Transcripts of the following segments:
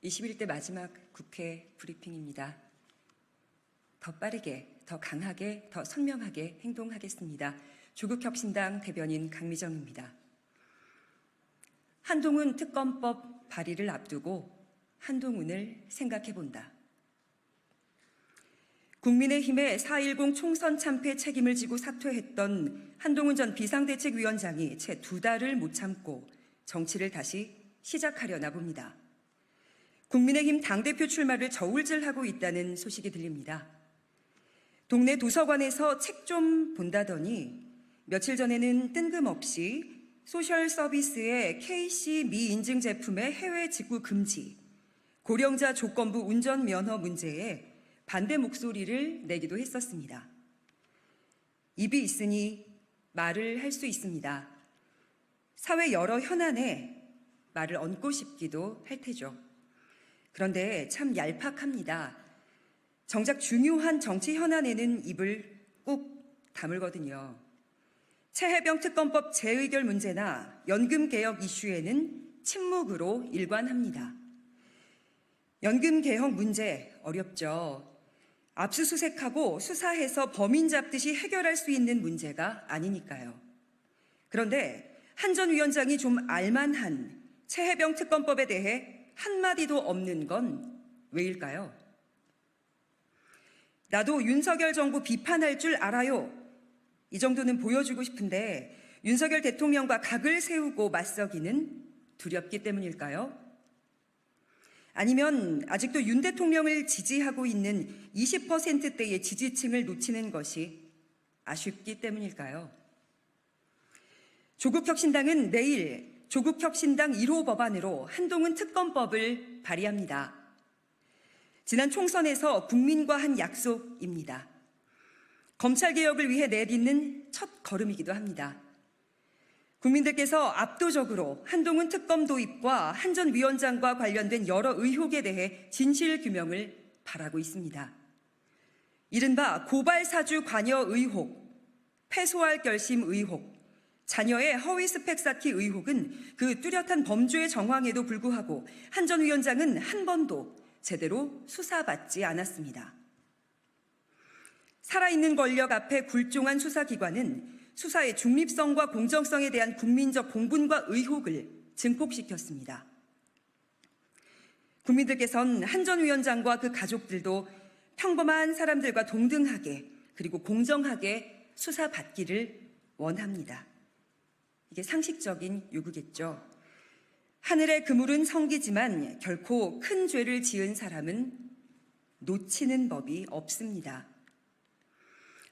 21대 마지막 국회 브리핑입니다. 더 빠르게, 더 강하게, 더 선명하게 행동하겠습니다. 조국혁신당 대변인 강미정입니다. 한동훈 특검법 발의를 앞두고 한동훈을 생각해본다. 국민의힘의 4.10 총선 참패 책임을 지고 사퇴했던 한동훈 전 비상대책위원장이 채 2달을 못 참고 정치를 다시 시작하려나 봅니다. 국민의힘 당대표 출마를 저울질하고 있다는 소식이 들립니다. 동네 도서관에서 책 좀 본다더니 며칠 전에는 뜬금없이 소셜 서비스의 KC 미인증 제품의 해외 직구 금지, 고령자 조건부 운전면허 문제에 반대 목소리를 내기도 했었습니다. 입이 있으니 말을 할 수 있습니다. 사회 여러 현안에 말을 얹고 싶기도 할 테죠. 그런데 참 얄팍합니다. 정작 중요한 정치 현안에는 입을 꾹 다물거든요. 최혜병 특검법 재의결 문제나 연금개혁 이슈에는 침묵으로 일관합니다. 연금개혁 문제 어렵죠. 압수수색하고 수사해서 범인 잡듯이 해결할 수 있는 문제가 아니니까요. 그런데 한 전 위원장이 좀 알만한 최혜병 특검법에 대해 한마디도 없는 건 왜일까요? 나도 윤석열 정부 비판할 줄 알아요. 이 정도는 보여주고 싶은데 윤석열 대통령과 각을 세우고 맞서기는 두렵기 때문일까요? 아니면 아직도 윤 대통령을 지지하고 있는 20%대의 지지층을 놓치는 것이 아쉽기 때문일까요? 조국혁신당은 내일 조국혁신당 1호 법안으로 한동훈 특검법을 발의합니다. 지난 총선에서 국민과 한 약속입니다. 검찰개혁을 위해 내딛는 첫 걸음이기도 합니다. 국민들께서 압도적으로 한동훈 특검 도입과 한 전 위원장과 관련된 여러 의혹에 대해 진실 규명을 바라고 있습니다. 이른바 고발사주 관여 의혹, 패소할 결심 의혹, 자녀의 허위 스펙 쌓기 의혹은 그 뚜렷한 범죄의 정황에도 불구하고 한 전 위원장은 한 번도 제대로 수사받지 않았습니다. 살아있는 권력 앞에 굴종한 수사기관은 수사의 중립성과 공정성에 대한 국민적 공분과 의혹을 증폭시켰습니다. 국민들께서는 한 전 위원장과 그 가족들도 평범한 사람들과 동등하게 그리고 공정하게 수사받기를 원합니다. 이게 상식적인 요구겠죠. 하늘의 그물은 성기지만 결코 큰 죄를 지은 사람은 놓치는 법이 없습니다.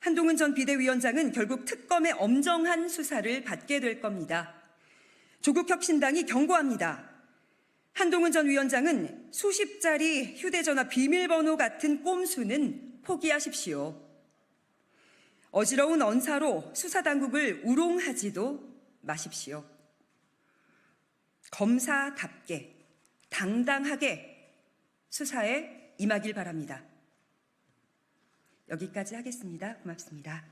한동훈 전 비대위원장은 결국 특검의 엄정한 수사를 받게 될 겁니다. 조국혁신당이 경고합니다. 한동훈 전 위원장은 수십 자리 휴대전화 비밀번호 같은 꼼수는 포기하십시오. 어지러운 언사로 수사당국을 우롱하지도 마십시오. 검사답게 당당하게 수사에 임하길 바랍니다. 여기까지 하겠습니다. 고맙습니다.